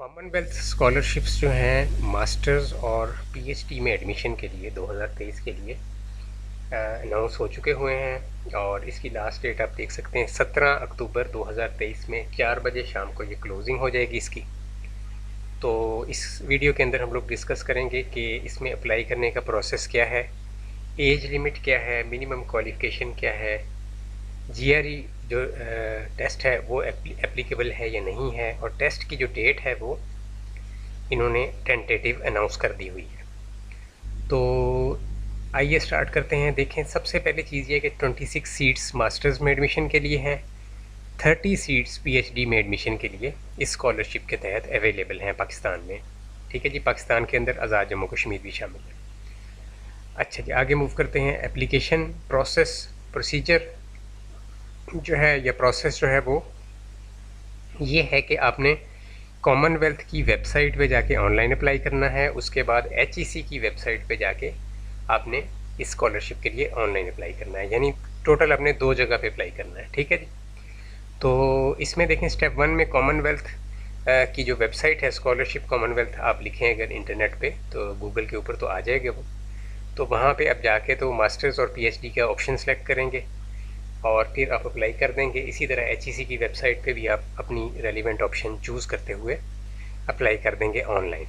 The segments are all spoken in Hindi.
कॉमनवेल्थ स्कॉलरशिप्स जो हैं मास्टर्स और पीएचडी में एडमिशन के लिए 2023 के लिए अनाउंस हो चुके हुए हैं और इसकी लास्ट डेट आप देख सकते हैं 17 अक्टूबर 2023 में 4 बजे शाम को ये क्लोजिंग हो जाएगी इसकी। तो इस वीडियो के अंदर हम लोग डिस्कस करेंगे कि इसमें अप्लाई करने का प्रोसेस क्या है, एज लिमिट क्या है, मिनिमम क्वालिफ़िकेशन क्या है, जीआरई जो टेस्ट है वो एप्लीकेबल है या नहीं है, और टेस्ट की जो डेट है वो इन्होंने टेंटेटिव अनाउंस कर दी हुई है। तो आइए स्टार्ट करते हैं। देखें, सबसे पहले चीज़ ये कि 26 सीट्स मास्टर्स में एडमिशन के लिए हैं, 30 सीट्स पीएचडी में एडमिशन के लिए इस स्कॉलरशिप के तहत अवेलेबल हैं पाकिस्तान में। ठीक है जी, पाकिस्तान के अंदर आज़ाद जम्मू कश्मीर भी शामिल है। अच्छा जी, आगे मूव करते हैं। एप्लीकेशन प्रोसेस प्रोसीजर जो है या प्रोसेस जो है वो ये है कि आपने कॉमनवेल्थ की वेबसाइट पे जाके ऑनलाइन अप्लाई करना है। उसके बाद एचईसी की वेबसाइट पे जाके आपने इस स्कॉलरशिप के लिए ऑनलाइन अप्लाई करना है, यानी टोटल आपने 2 जगह पे अप्लाई करना है। ठीक है जी। तो इसमें देखें, स्टेप 1 में कॉमनवेल्थ की जो वेबसाइट है स्कॉलरशिप कॉमनवेल्थ, आप लिखें अगर इंटरनेट पे तो गूगल के ऊपर तो आ जाएगा वो। तो वहाँ पे आप जाके तो मास्टर्स और पीएचडी का ऑप्शन सेलेक्ट करेंगे और फिर आप अप्लाई कर देंगे। इसी तरह एचईसी की वेबसाइट पे भी आप अपनी रेलिवेंट ऑप्शन चूज़ करते हुए अप्लाई कर देंगे ऑनलाइन।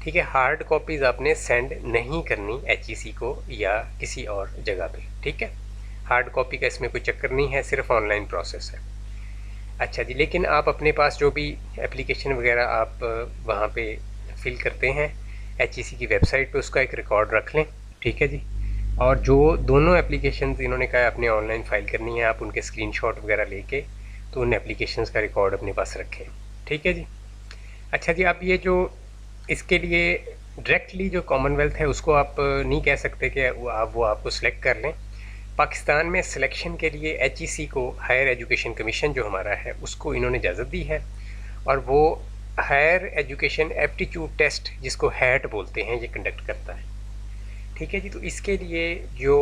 ठीक है, हार्ड कॉपीज़ आपने सेंड नहीं करनी एचईसी को या किसी और जगह पे। ठीक है, हार्ड कॉपी का इसमें कोई चक्कर नहीं है, सिर्फ ऑनलाइन प्रोसेस है। अच्छा जी, लेकिन आप अपने पास जो भी एप्लीकेशन वगैरह आप वहाँ पे फिल करते हैं एचईसी की वेबसाइट पे, उसका एक रिकॉर्ड रख लें। ठीक है जी। और जो दोनों एप्लीकेशंस इन्होंने कहा आपने ऑनलाइन फ़ाइल करनी है, आप उनके स्क्रीनशॉट वगैरह लेके तो उन एप्लीकेशंस का रिकॉर्ड अपने पास रखें। ठीक है जी। अच्छा जी, आप ये जो इसके लिए डायरेक्टली जो कॉमनवेल्थ है उसको आप नहीं कह सकते कि वो आपको सिलेक्ट कर लें। पाकिस्तान में सिलेक्शन के लिए एचईसी को, हायर एजुकेशन कमीशन जो हमारा है, उसको इन्होंने इजाज़त दी है और वो हायर एजुकेशन एप्टीट्यूड टेस्ट जिसको हैट बोलते हैं ये कंडक्ट करता है। ठीक है जी। तो इसके लिए जो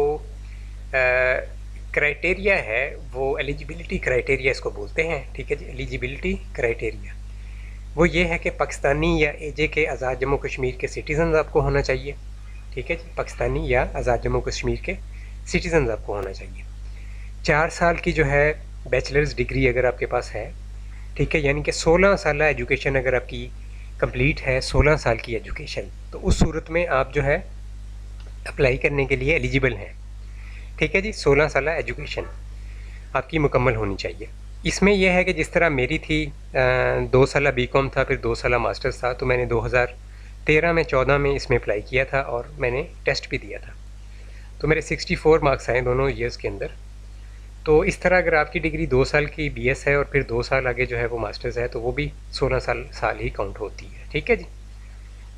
क्राइटेरिया है वो एलिजिबिलिटी क्राइटेरिया इसको बोलते हैं। ठीक है जी, एलिजिबिलिटी क्राइटेरिया वो ये है कि पाकिस्तानी या एजे के आज़ाद जम्मू कश्मीर के सिटीज़न आपको होना चाहिए। ठीक है जी, पाकिस्तानी या आज़ाद जम्मू कश्मीर के सिटीज़न आपको होना चाहिए। 4 साल की जो है बैचलर्स डिग्री अगर आपके पास है, ठीक है, यानी कि 16 साल एजुकेशन अगर आपकी कंप्लीट है, 16 साल की एजुकेशन, तो उस सूरत में आप जो है अप्लाई करने के लिए एलिजिबल हैं। ठीक है जी, 16 साल एजुकेशन आपकी मुकम्मल होनी चाहिए। इसमें यह है कि जिस तरह मेरी थी 2 साल बीकॉम था, फिर 2 साल मास्टर्स था, तो मैंने 2013 में 14 में इसमें अप्लाई किया था और मैंने टेस्ट भी दिया था, तो मेरे 64 मार्क्स आए दोनों ईयर्स के अंदर। तो इस तरह अगर आपकी डिग्री 2 साल की बीएस है और फिर 2 साल आगे जो है वो मास्टर्स है, तो वो भी 16 साल ही काउंट होती है। ठीक है जी।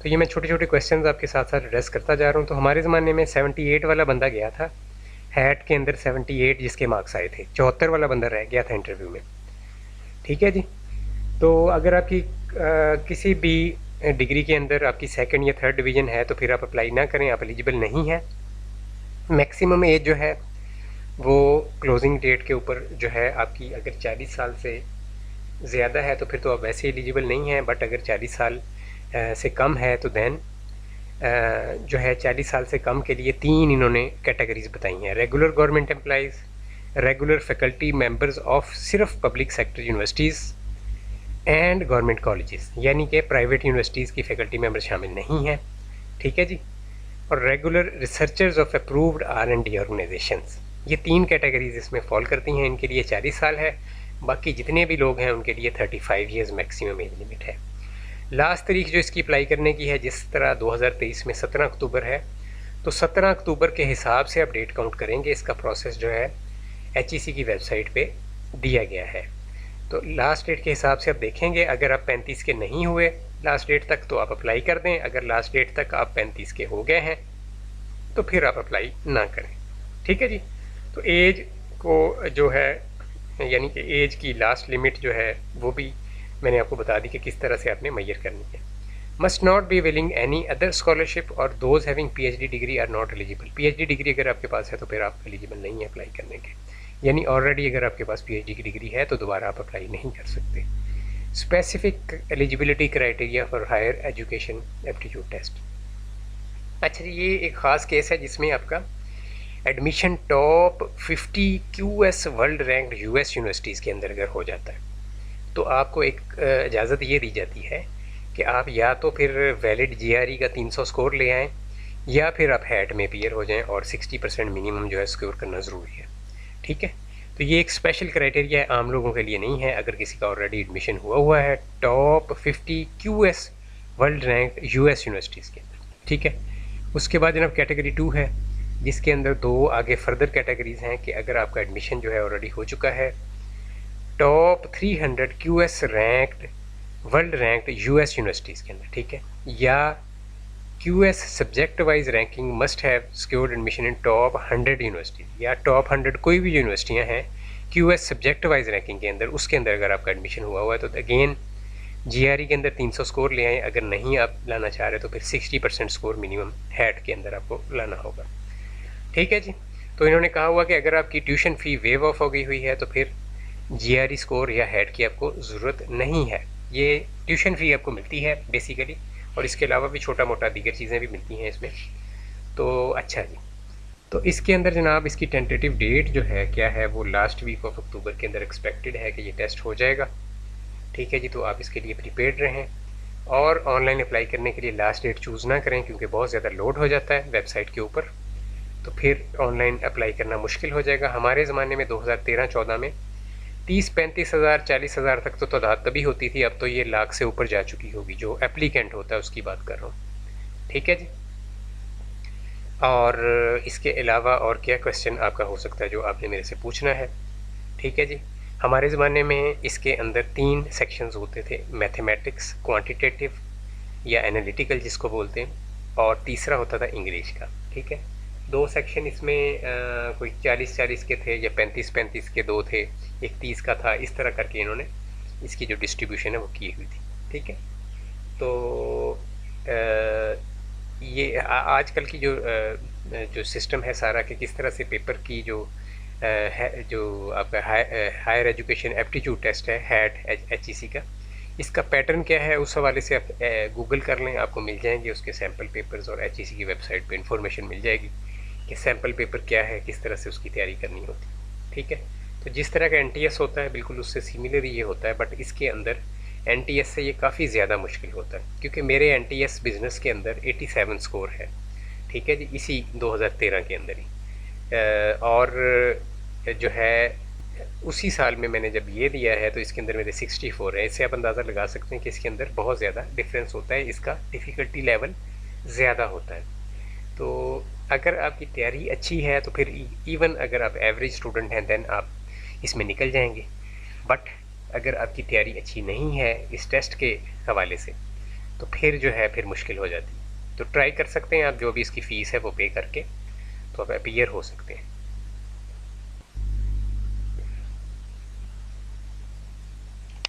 तो ये मैं छोटे छोटे क्वेश्चंस आपके साथ साथ एड्रेस करता जा रहा हूँ। तो हमारे ज़माने में 78 वाला बंदा गया था हैट के अंदर, 78 जिसके मार्क्स आए थे, 74 वाला बंदा रह गया था इंटरव्यू में। ठीक है जी। तो अगर आपकी किसी भी डिग्री के अंदर आपकी 2nd या 3rd डिवीज़न है तो फिर आप अप्लाई ना करें, आप एलिजिबल नहीं हैं। मैक्सिमम एज जो है वो क्लोजिंग डेट के ऊपर जो है आपकी, अगर 40 साल से ज़्यादा है तो फिर तो आप वैसे एलिजिबल नहीं हैं, बट अगर 40 साल से कम है तो देन जो है 40 साल से कम के लिए 3 इन्होंने कैटेगरीज बताई हैं। Regular government employees, regular faculty members of सिर्फ public sector universities and government colleges, यानी कि प्राइवेट यूनिवर्सिटीज़ की फैकल्टी मेंबर शामिल नहीं हैं। ठीक है जी। और regular researchers of approved R&D organisations, ये 3 कैटेगरीज इसमें फॉल करती हैं। इनके लिए 40 साल है, बाकी जितने भी लोग हैं उनके लिए 35 ईयर्स मैक्सिमम एज लिमिट है। लास्ट तारीख जो इसकी अप्लाई करने की है, जिस तरह 2023 में 17 अक्टूबर है, तो 17 अक्टूबर के हिसाब से आप डेट काउंट करेंगे। इसका प्रोसेस जो है एचईसी की वेबसाइट पे दिया गया है। तो लास्ट डेट के हिसाब से आप देखेंगे, अगर आप 35 के नहीं हुए लास्ट डेट तक तो आप अप्लाई कर दें, अगर लास्ट डेट तक आप 35 के हो गए हैं तो फिर आप अप्लाई ना करें। ठीक है जी। तो एज को जो है, यानी कि एज की लास्ट लिमिट जो है वो भी मैंने आपको बता दी कि किस तरह से आपने मैयर करनी है। Must not be willing any other scholarship और those having PhD degree are not eligible. PhD degree अगर आपके पास है तो फिर आप एलिजिबल नहीं है अप्लाई करने के, यानी ऑलरेडी अगर आपके पास पीएचडी की डिग्री है तो दोबारा आप अप्लाई नहीं कर सकते। Specific eligibility criteria for higher education aptitude test. अच्छा जी, ये एक ख़ास केस है जिसमें आपका admission top 50 QS world ranked US universities के अंदर अगर हो जाता है तो आपको एक इजाज़त ये दी जाती है कि आप या तो फिर वैलिड GRE का 300 स्कोर ले आएँ या फिर आप हैट में अपीयर हो जाएं और 60% मिनिमम जो है स्कोर करना ज़रूरी है। ठीक है, तो ये एक स्पेशल क्राइटेरिया है, आम लोगों के लिए नहीं है। अगर किसी का ऑलरेडी एडमिशन हुआ है top 50 QS world rank US universities के अंदर। ठीक है, उसके बाद जनाब कैटेगरी 2 है जिसके अंदर दो आगे फर्दर कैटेगरीज़ हैं कि अगर आपका एडमिशन जो है ऑलरेडी हो चुका है top 300 QS ranked world ranked US universities के अंदर, ठीक है, या QS subject wise ranking must have secured admission in top 100 universities, या टॉप 100 कोई भी यूनिवर्सिटियाँ हैं QS सब्जेक्ट वाइज रैंकिंग के अंदर, उसके अंदर अगर आपका एडमिशन हुआ है तो अगेन GRE के अंदर 300 स्कोर ले आएँ। अगर नहीं आप लाना चाह रहे तो फिर 60% स्कोर मिनिमम हैट के अंदर आपको लाना होगा। ठीक है जी, तो इन्होंने कहा हुआ कि अगर आपकी ट्यूशन फ़ी वेव ऑफ हो गई हुई है तो फिर GRE स्कोर या हैट की आपको ज़रूरत नहीं है। ये ट्यूशन फ़ी आपको मिलती है बेसिकली, और इसके अलावा भी छोटा मोटा दीगर चीज़ें भी मिलती हैं इसमें। तो अच्छा जी, तो इसके अंदर जनाब इसकी टेंटेटिव डेट जो है क्या है वो लास्ट वीक ऑफ अक्टूबर के अंदर एक्सपेक्टेड है कि ये टेस्ट हो जाएगा। ठीक है जी, तो आप इसके लिए प्रिपेयर्ड रहें और ऑनलाइन अप्लाई करने के लिए लास्ट डेट चूज़ ना करें क्योंकि बहुत ज़्यादा लोड हो जाता है वेबसाइट के ऊपर, तो फिर ऑनलाइन अप्लाई करना मुश्किल हो जाएगा। हमारे ज़माने में 2013-14 में 30-35 हज़ार 40 हज़ार तक तो तादाद तभी होती थी, अब तो ये लाख से ऊपर जा चुकी होगी। जो एप्लीकेंट होता है उसकी बात कर रहा हूँ। ठीक है जी, और इसके अलावा और क्या क्वेश्चन आपका हो सकता है जो आपने मेरे से पूछना है। ठीक है जी, हमारे ज़माने में इसके अंदर 3 सेक्शंस होते थे, मैथमेटिक्स, क्वांटिटेटिव या एनालिटिकल जिसको बोलते हैं, और तीसरा होता था इंग्लिश का। ठीक है, 2 सेक्शन इसमें कोई 40-40 के थे या 35-35 के 2 थे, एक 30 का था, इस तरह करके इन्होंने इसकी जो डिस्ट्रीब्यूशन है वो की हुई थी। ठीक है, तो ये आजकल की जो सिस्टम है सारा कि किस तरह से पेपर की जो है, जो आपका हायर एजुकेशन एप्टीट्यूड टेस्ट है हैट HEC का, इसका पैटर्न क्या है उस हवाले से आप गूगल कर लें, आपको मिल जाएंगे उसके सैम्पल पेपर्स, और HEC की वेबसाइट पे इंफॉर्मेशन मिल जाएगी कि सैम्पल पेपर क्या है, किस तरह से उसकी तैयारी करनी होती है। ठीक है, तो जिस तरह का NTS होता है बिल्कुल उससे सिमिलर ये होता है, बट इसके अंदर NTS से ये काफ़ी ज़्यादा मुश्किल होता है क्योंकि मेरे NTS बिज़नेस के अंदर 87 स्कोर है। ठीक है जी, इसी 2013 के अंदर ही, और जो है उसी साल में मैंने जब ये दिया है तो इसके अंदर मेरे 64 है। इससे आप अंदाज़ा लगा सकते हैं कि इसके अंदर बहुत ज़्यादा डिफरेंस होता है, इसका डिफ़िकल्टी लेवल ज़्यादा होता है। तो अगर आपकी तैयारी अच्छी है तो फिर इवन अगर आप एवरेज स्टूडेंट हैं देन आप इसमें निकल जाएंगे, बट अगर आपकी तैयारी अच्छी नहीं है इस टेस्ट के हवाले से तो फिर जो है फिर मुश्किल हो जाती है। तो ट्राई कर सकते हैं आप, जो भी इसकी फ़ीस है वो पे करके तो आप अपीयर हो सकते हैं।